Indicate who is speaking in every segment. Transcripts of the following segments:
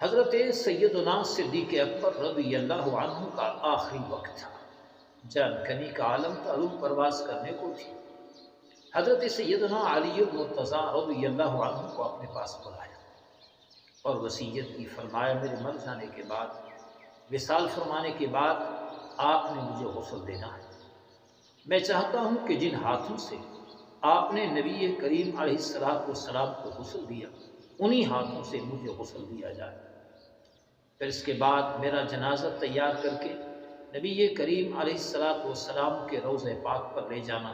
Speaker 1: حضرت سیدنا صدیق اکبر رضی اللہ عنہ کا آخری وقت تھا، جان کنی کا عالم تھا، روح پرواز کرنے کو تھی۔ حضرت سیدنا علی المرتضیٰ رضی اللہ عنہ کو اپنے پاس بلایا اور وصیت کی، فرمایا میرے مر جانے کے بعد، وصال فرمانے کے بعد آپ نے مجھے غسل دینا ہے۔ میں چاہتا ہوں کہ جن ہاتھوں سے آپ نے نبی کریم علیہ السلام کو غسل دیا، انہی ہاتھوں سے مجھے غسل دیا جائے۔ پھر اس کے بعد میرا جنازہ تیار کر کے نبی کریم علیہ السلام کے روضہ پاک پر لے جانا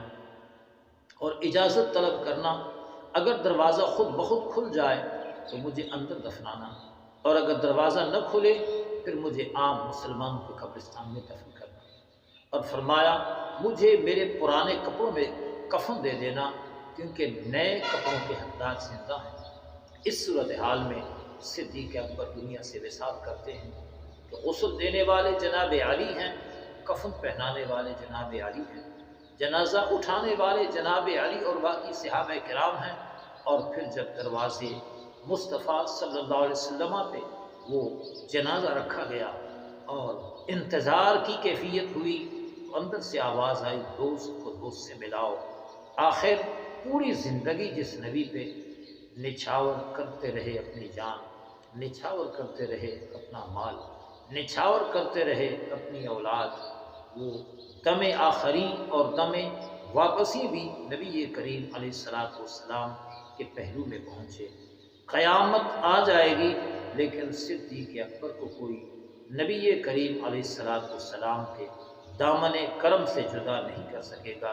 Speaker 1: اور اجازت طلب کرنا، اگر دروازہ خود بخود کھل جائے تو مجھے اندر دفنانا، اور اگر دروازہ نہ کھلے پھر مجھے عام مسلمانوں کے قبرستان میں دفن کرنا۔ اور فرمایا مجھے میرے پرانے کپڑوں میں کفن دے دینا، کیونکہ نئے کپڑوں کے حقدار زندہ ہیں۔ اس صورتحال میں صدیق اکبر دنیا سے وصال کرتے ہیں کہ غسل دینے والے جناب علی ہیں، کفن پہنانے والے جناب علی ہیں، جنازہ اٹھانے والے جناب علی اور باقی صحابہ کرام ہیں۔ اور پھر جب دروازے مصطفیٰ صلی اللہ علیہ وسلم پہ وہ جنازہ رکھا گیا اور انتظار کی کیفیت ہوئی، اندر سے آواز آئی دوست کو دوست سے ملاؤ۔ آخر پوری زندگی جس نبی پہ نچھاور کرتے رہے اپنی جان، نچھاور کرتے رہے اپنا مال، نچھاور کرتے رہے اپنی اولاد، وہ دم آخری اور دم واپسی بھی نبی کریم علیہ السلام کے پہلو میں پہنچے۔ قیامت آ جائے گی لیکن صدیق اکبر کو کوئی نبی کریم علیہ السلام کے دامن کرم سے جدا نہیں کر سکے گا۔